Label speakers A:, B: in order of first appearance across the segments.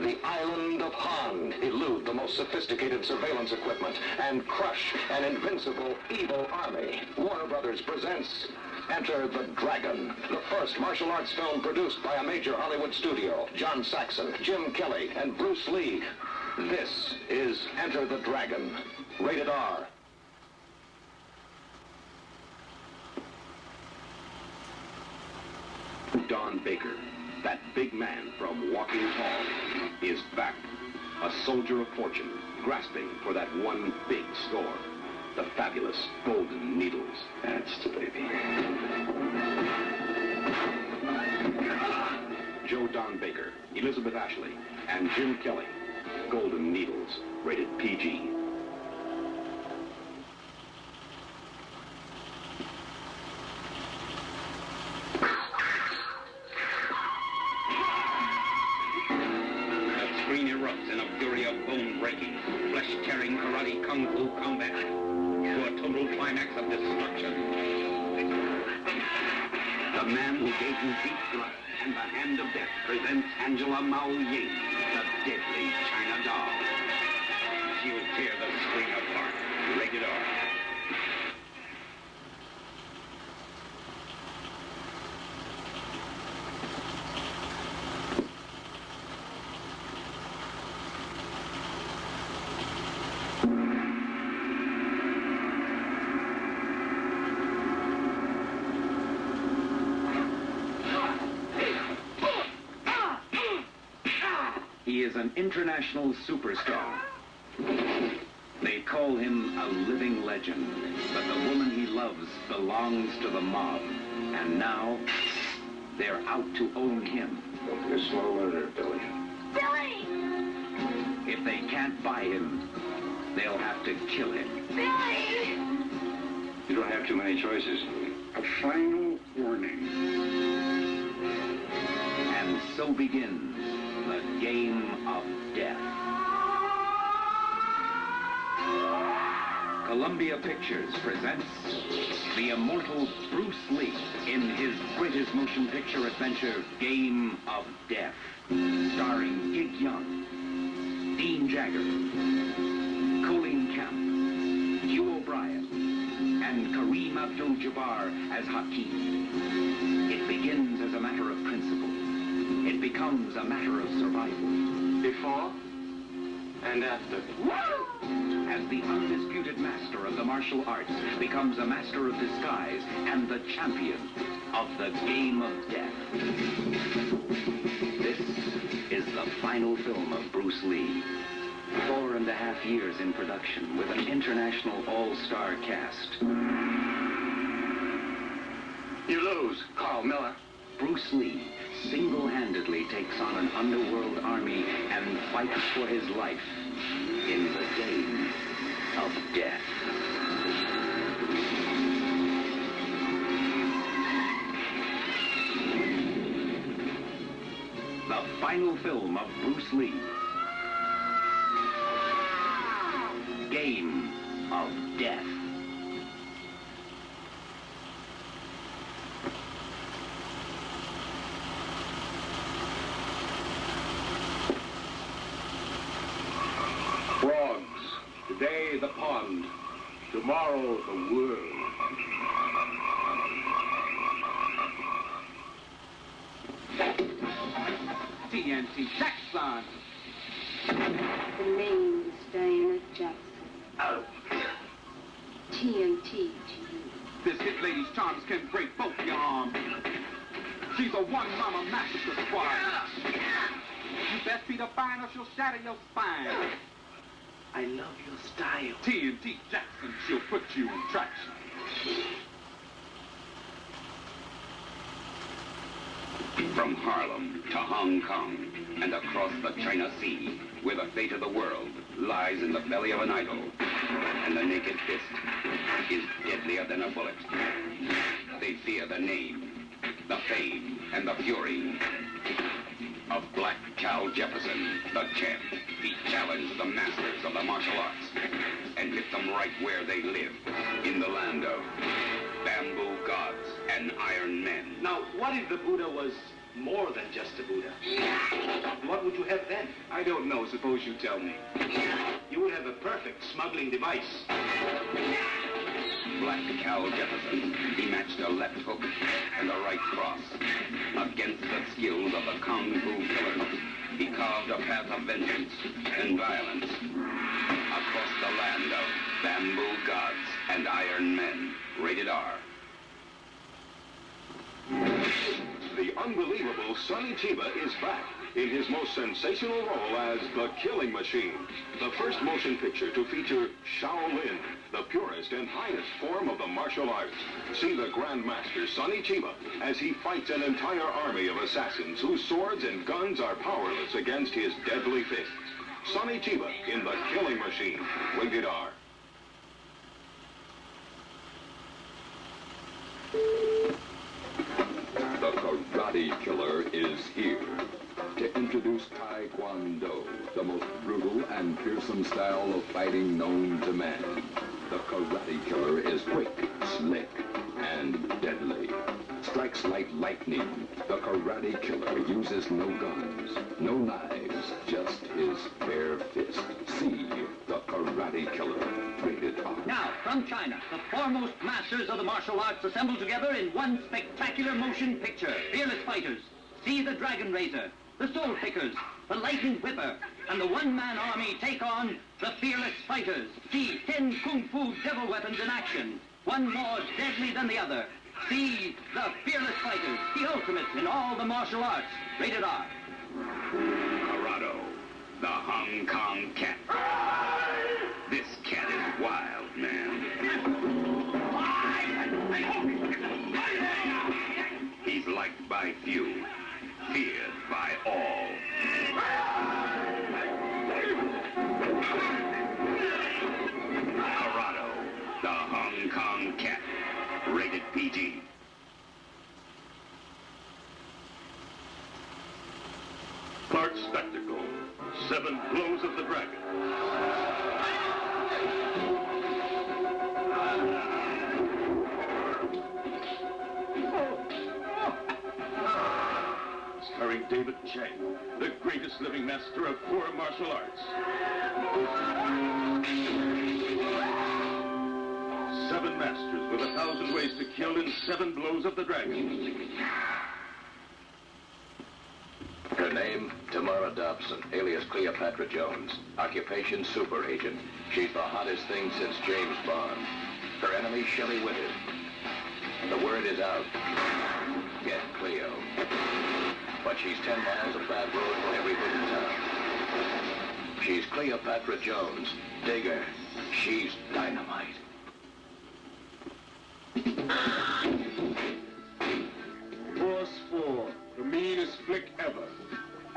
A: the island of Han, elude the most sophisticated surveillance equipment, and crush an invincible evil army. Warner Brothers presents Enter the Dragon, the first martial arts film produced by a major Hollywood studio. John Saxon, Jim Kelly, and Bruce Lee. This is Enter the Dragon, rated R.
B: Don Baker, that big man from Walking Tall, is back. A soldier of fortune, grasping for that one big score. The fabulous Golden Needles.
A: That's the baby.
B: Joe Don Baker, Elizabeth Ashley, and Jim Kelly. Golden Needles, rated PG.
C: Erupts in a fury of bone-breaking, flesh-tearing karate kung fu combat to a total climax of destruction. The man who gave you deep blood and the hand of death presents Angela Mao Ying, the deadly China doll. She'll tear the screen apart. Rated R.
B: He is an international superstar. They call him a living legend, but the woman he loves belongs to the mob. And now, they're out to own him.
A: Don't be a slow learner, Billy.
D: Billy!
B: If they can't buy him, they'll have to kill him.
D: Billy!
A: You don't have too many choices.
E: A final warning.
B: And so begins the game of death. Columbia Pictures presents the immortal Bruce Lee in his greatest motion picture adventure, Game of Death, starring Gig Young, Dean Jagger, Colleen Camp, Hugh O'Brien, and Kareem Abdul-Jabbar as Hakeem. It begins as a matter of principle. It becomes a matter of survival.
A: Before and after.
B: As the undisputed master of the martial arts becomes a master of disguise and the champion of the game of death. This is the final film of Bruce Lee. 4.5 years in production with an international all-star cast.
A: You lose, Carl Miller.
B: Bruce Lee single-handedly takes on an underworld army and fights for his life in the game of death. The final film of Bruce Lee. Game of Death.
E: Today, the pond. Tomorrow, the world.
C: TNT Jackson.
D: The name is Diana Jackson.
E: Oh.
D: TNT to you.
C: This hit lady's charms can break both your arms. She's a one-mama massacre squad. You best be the fine or she'll shatter your spine.
E: I love your style.
C: TNT Jackson, she'll put you in traction. From Harlem to Hong Kong and across the China Sea, where the fate of the world lies in the belly of an idol, and the naked fist is deadlier than a bullet. They fear the name, the fame, and the fury of Black Cal Jefferson, the champ. He challenged the masters of the martial arts and hit them right where they live, in the land of bamboo gods and iron men.
F: Now, what if the Buddha was more than just a Buddha? What would you have then?
E: I don't know. Suppose you tell me. You would have a perfect smuggling device.
C: Black Cal Jefferson, he matched a left hook and a right cross. Against the skills of the Kung Fu killer, he carved a path of vengeance and violence across the land of bamboo gods and iron men. Rated R.
A: The unbelievable Sonny Chiba is back in his most sensational role as the Killing Machine, the first motion picture to feature Shaolin, the purest and highest form of the martial arts. See the Grand Master Sonny Chiba as he fights an entire army of assassins whose swords and guns are powerless against his deadly fists. Sonny Chiba in the Killing Machine, rated R.
F: The Karate Killer is here to introduce Taekwondo, the most brutal and fearsome style of fighting known to man. The Karate Killer is quick, slick, and deadly. Strikes like lightning. The Karate Killer uses no guns, no knives, just his bare fist. See The Karate Killer, rated R.
B: Now, from China, the foremost masters of the martial arts assembled together in one spectacular motion picture. Fearless fighters. See the Dragon Razor, the Soul Pickers, the Lightning Whipper, and the one-man army take on the Fearless Fighters. See 10 Kung Fu devil weapons in action, one more deadly than the other. See the Fearless Fighters, the ultimate in all the martial arts. Rated R.
C: Corrado, the Hong Kong cat. This cat is wild, man. He's liked by few, feared by all. Corrado, the Hong Kong cat. Rated PG.
A: Clark's Spectacle, 7 Blows of the Dragon. Starring David Chang, the greatest living master of foreign martial arts. 7 masters with 1,000 ways to kill in 7 blows of the dragon.
G: Her name, Tamara Dobson, alias Cleopatra Jones. Occupation, super agent. She's the hottest thing since James Bond. Her enemy, Shelley Winters. The word is out. Get Cleo. But she's 10 miles of bad road for every hood in town. She's Cleopatra Jones. Dig her. She's dynamite.
E: Force 4, the meanest flick ever.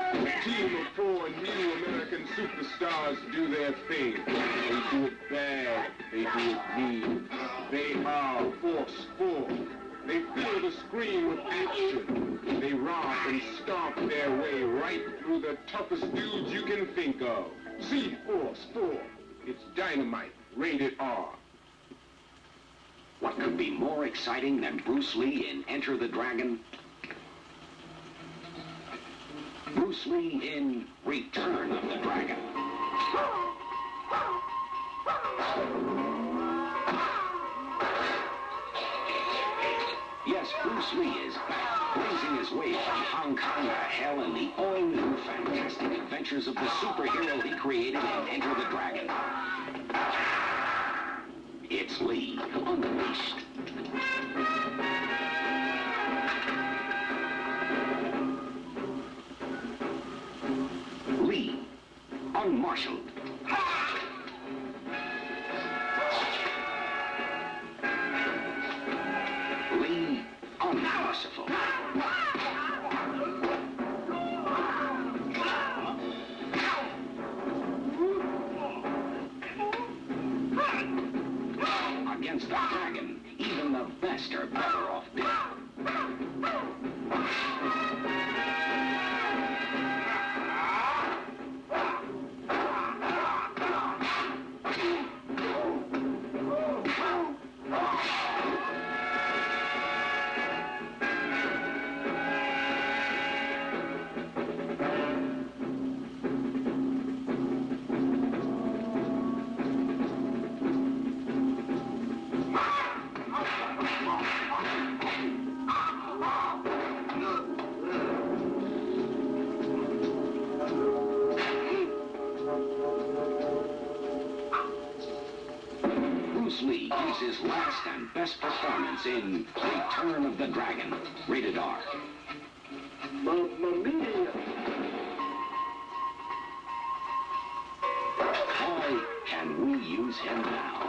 E: A team of 4 new American superstars do their thing. They do it bad, they do it mean. They are Force 4. They fill the screen with action. They romp and stomp their way right through the toughest dudes you can think of. See Force 4. It's dynamite, rated R.
B: What could be more exciting than Bruce Lee in Enter the Dragon? Bruce Lee in Return of the Dragon. Yes, Bruce Lee is back, blazing his way from Hong Kong to hell in the all-new fantastic adventures of the superhero he created in Enter the Dragon. It's Lee Unleashed. Lee Unmarshaled. Lee Unmerciful. Against the dragon, even the best are better off dead. Bruce Lee gives his last and best performance in Return of the Dragon. Rated R.
E: Mamma mia!
B: Boy, can we use him now.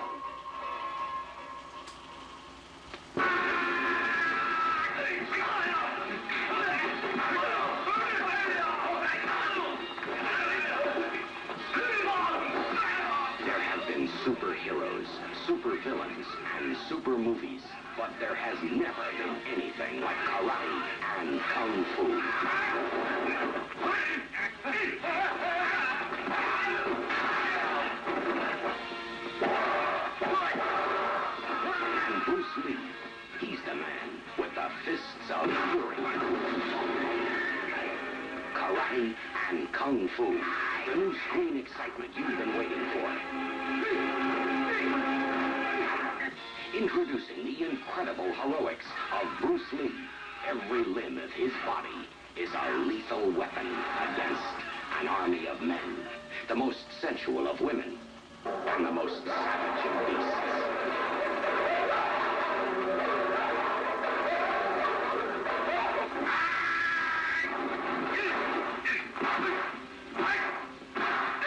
B: Superheroes, supervillains, and super movies, but there has never been anything like karate and kung fu. And Bruce Lee, he's the man with the fists of fury. Karate and kung fu, the new screen excitement you've been waiting for. Introducing the incredible heroics of Bruce Lee. Every limb of his body is a lethal weapon against an army of men, the most sensual of women, and the most savage of beasts.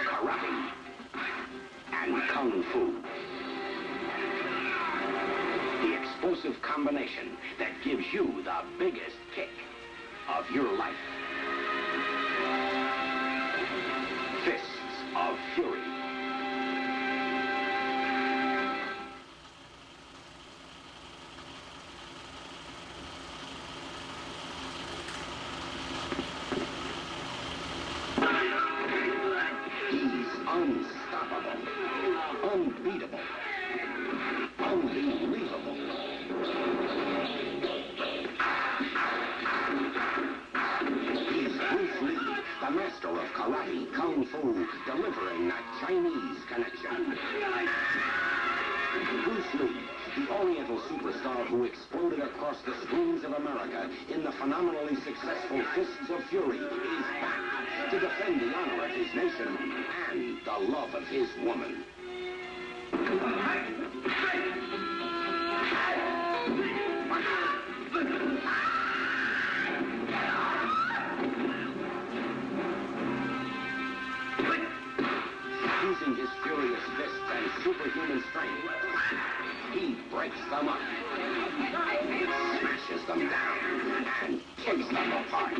B: Karate and kung fu. The explosive combination that gives you the biggest kick of your life. Fists of Fury. He's unstoppable, unbeatable, unbelievable. He's Bruce Lee, the master of karate, kung fu, delivering a Chinese connection. Bruce Lee, the Oriental superstar who exploded across the screens of America in the phenomenally successful Fists of Fury, is back to defend the honor of his nation and the love of his woman. Using his furious fists and superhuman strength, he breaks them up, smashes them down, and kicks them apart.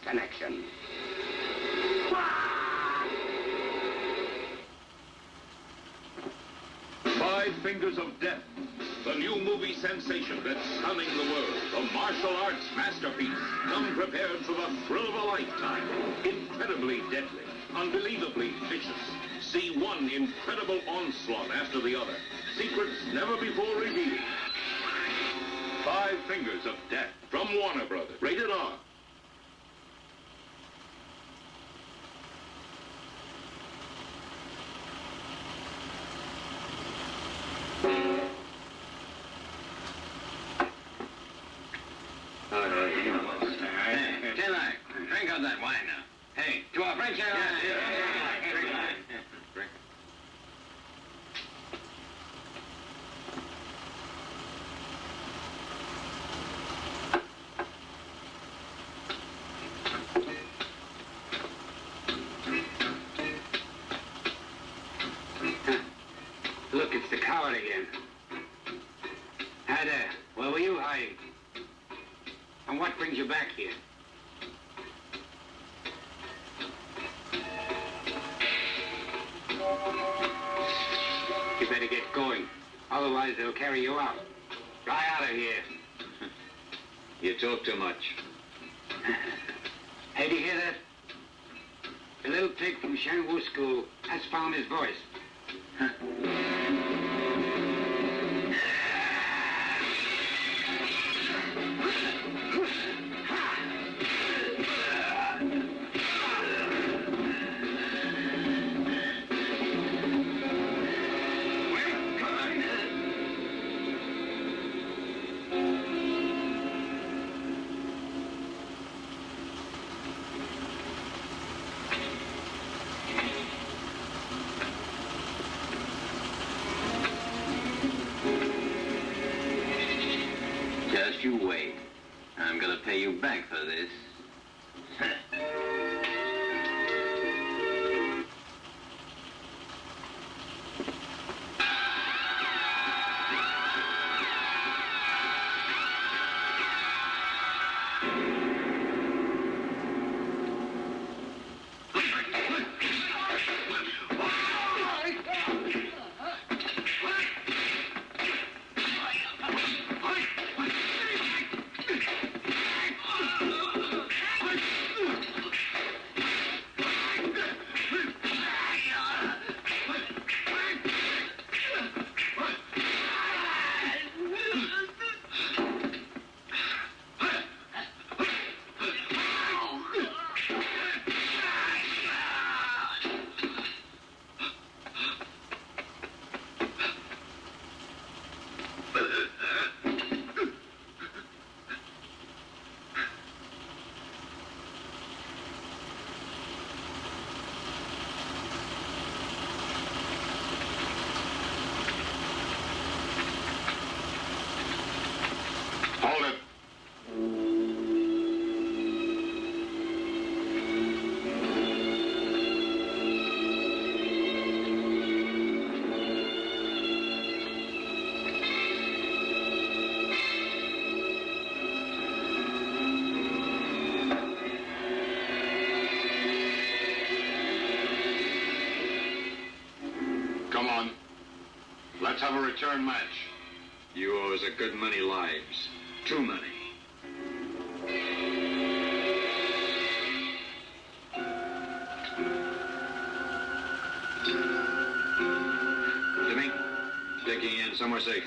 B: Connection.
H: 5 Fingers of Death, the new movie sensation that's stunning the world. A martial arts masterpiece. Come prepared for the thrill of a lifetime. Incredibly deadly, unbelievably vicious. See one incredible onslaught after the other. Secrets never before revealed. 5 Fingers of Death from Warner Brothers. Rated R.
B: Drink up that wine now. Hey, to our French airline. Drink. Look, it's the coward again. Hi there. Where were you hiding? And what brings you back here? You better get going. Otherwise, they'll carry you out. Fly out of here.
I: You talk too much.
J: Hey, do you hear that? The little pig from Shanwu School has found his voice. Huh?
K: Just you wait. I'm gonna pay you back for this.
H: Hold it. Come on. Let's have a return match.
I: You owe us a good many lives. Too many. Jimmy, taking you in somewhere safe.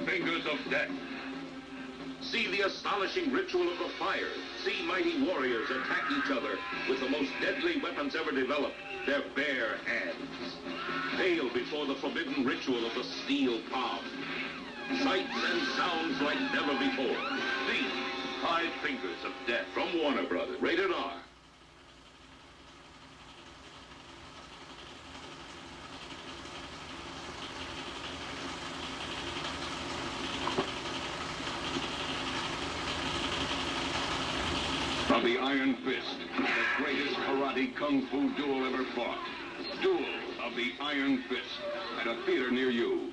H: Fingers of Death. See the astonishing ritual of the fire. See mighty warriors attack each other with the most deadly weapons ever developed, their bare hands. Fail before the forbidden ritual of the steel palm. Sights and sounds like never before. See Five Fingers of Death from Warner Brothers. Rated R.
F: From the Iron Fist, the greatest karate kung fu duel ever fought. Duel of the Iron Fist at a theater near you.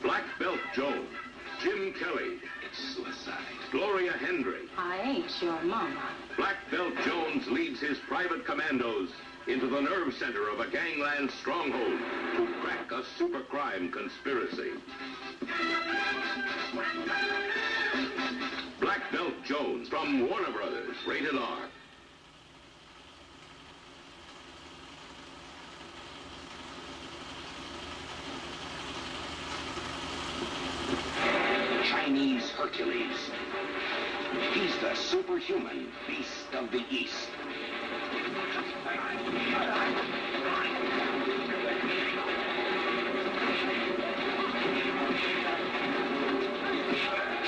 H: Black Belt Jones, Jim Kelly. It's suicide. Gloria Hendry.
D: I ain't your mama.
H: Black Belt Jones leads his private commandos into the nerve center of a gangland stronghold to crack a super crime conspiracy. Black Belt Jones from Warner Brothers, rated R.
C: Chinese Hercules. He's the superhuman beast of the East.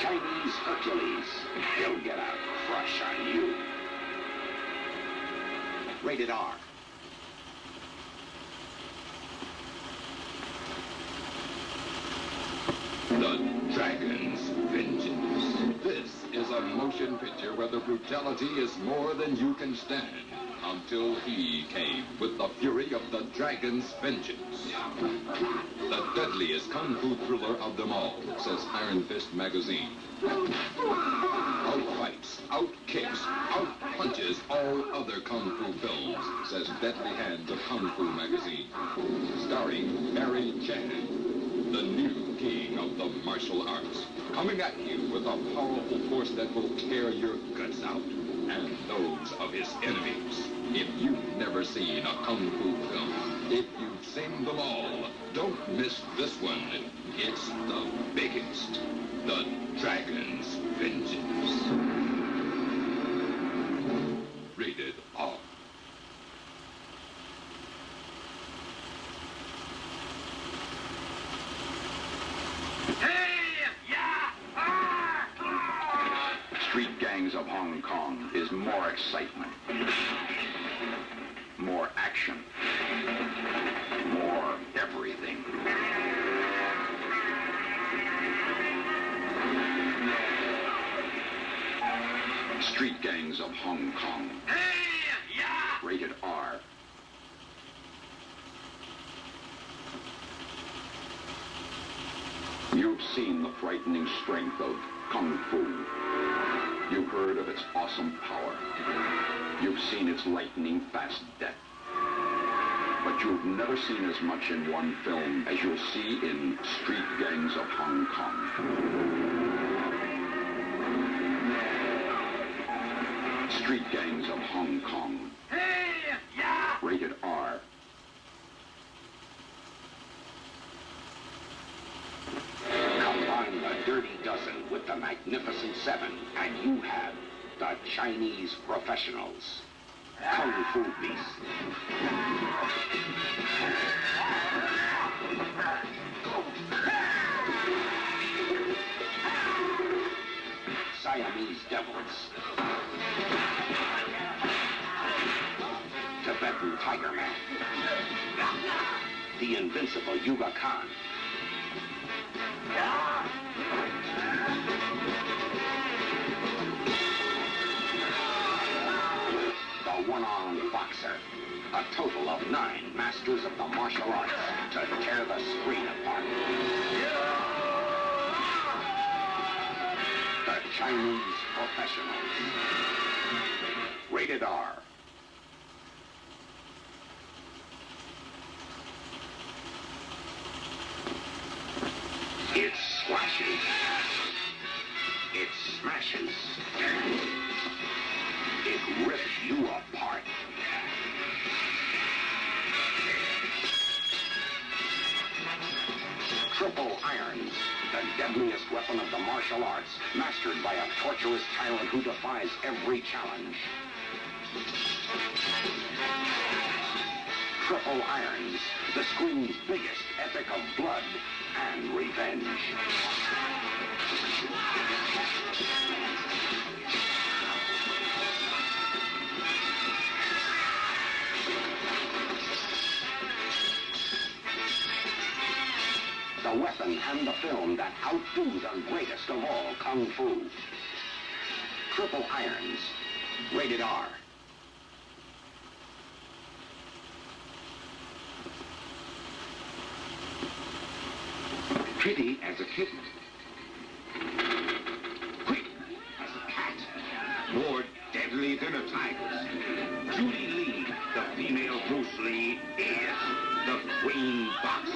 C: Chinese Hercules. He'll get a crush on you. Rated R.
F: The Dragon's Vengeance. This is a motion picture where the brutality is more than you can stand. Until he came with the fury of the Dragon's Vengeance. The deadliest kung fu thriller of them all, says Iron Fist magazine. Out fights, out kicks, out punches all other kung fu films, says Deadly Hands of Kung Fu magazine. Starring Barry Chan, the new king of the martial arts, coming at you with a powerful force that will tear your guts out, and those of his enemies. If you've never seen a kung fu film, if you've seen them all, don't miss this one. It's the biggest. The Dragon's Vengeance. Rated R.
C: Street Gangs of Hong Kong is more excitement, more action, more everything. Street Gangs of Hong Kong. Rated R. You've seen the frightening strength of Kung Fu. You've heard of its awesome power. You've seen its lightning-fast death. But you've never seen as much in one film as you'll see in Street Gangs of Hong Kong. Street Gangs of Hong Kong. Rated R. Combine the Dirty Dozen with the Magnificent Seven, and you have the Chinese Professionals. Kung Fu Beast. Siamese Devils. Tibetan Tiger Man. The Invincible Yuga Khan. The one-armed boxer. A total of 9 masters of the martial arts to tear the screen apart. The Chinese Professionals. Rated R. It splashes. It smashes. It rips you apart. Triple irons, the deadliest weapon of the martial arts, mastered by a torturous tyrant who defies every challenge. Triple irons, the screen's biggest epic of blood and revenge. The weapon and the film that outdo the greatest of all kung fu. Triple irons, rated R. Pretty as a kitten. Quick as a cat. More deadly than a tiger. Judy Lee, the female Bruce Lee, is the Queen Boxer.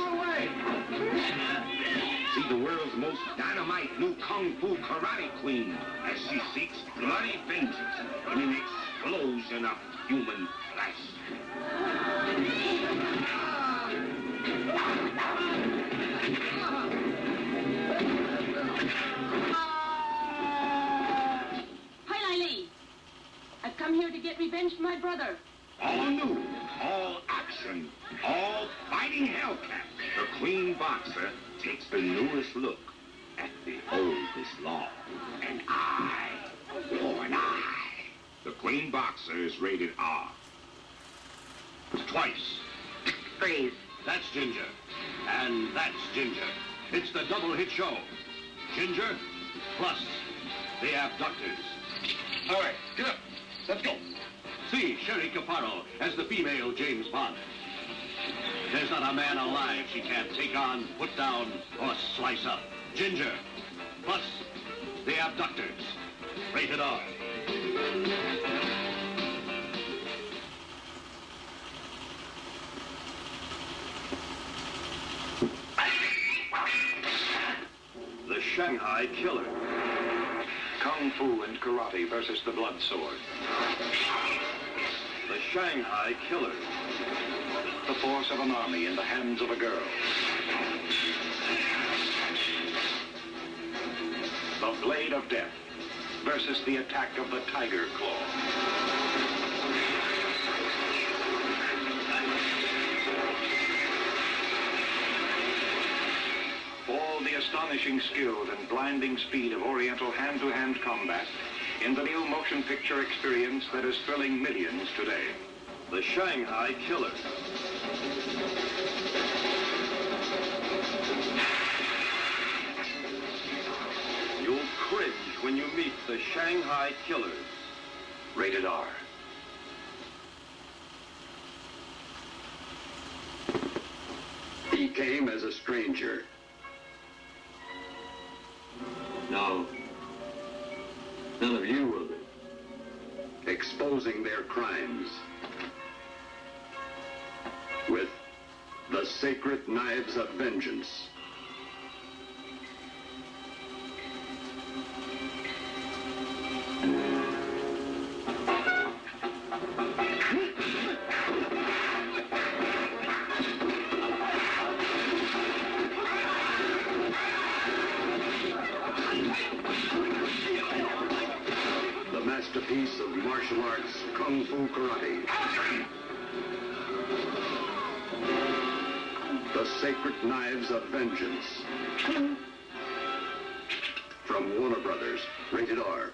C: See the world's most dynamite new Kung Fu Karate Queen as she seeks bloody vengeance in an explosion of human flesh.
L: I've come here to get revenge for my brother.
C: All new, all action, all fighting hellcat. The Queen Boxer takes the newest look at the oldest law. An eye for an eye. The Queen Boxer is rated R. Twice.
J: Freeze.
C: That's Ginger. And that's Ginger. It's the double hit show. Ginger plus the abductors. All right, get up. Let's go. See Sherry Caparo as the female James Bond. There's not a man alive she can't take on, put down, or slice up. Ginger, plus the abductors. Rated R. The Shanghai Killer. Kung Fu and Karate versus the Blood Sword. The Shanghai Killer. The force of an army in the hands of a girl. The Blade of Death versus the attack of the Tiger Claw. All the astonishing skills and blinding speed of Oriental hand-to-hand combat in the new motion picture experience that is thrilling millions today. The Shanghai Killer. You'll cringe when you meet the Shanghai Killers. Rated R. He came as a stranger. No. None of you will be. Exposing their crimes. With the sacred knives of vengeance. Masterpiece of martial arts, Kung Fu Karate. The Sacred Knives of Vengeance. From Warner Brothers, rated R.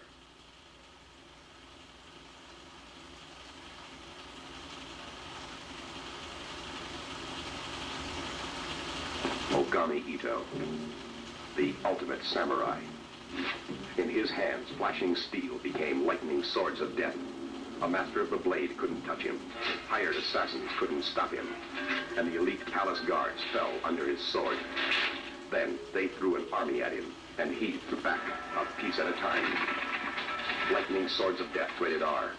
A: Ogami Ito, the ultimate samurai. In his hands, flashing steel became lightning swords of death. A master of the blade couldn't touch him. Hired assassins couldn't stop him. And the elite palace guards fell under his sword. Then they threw an army at him, and he threw back, a piece at a time. Lightning swords of death, rated R.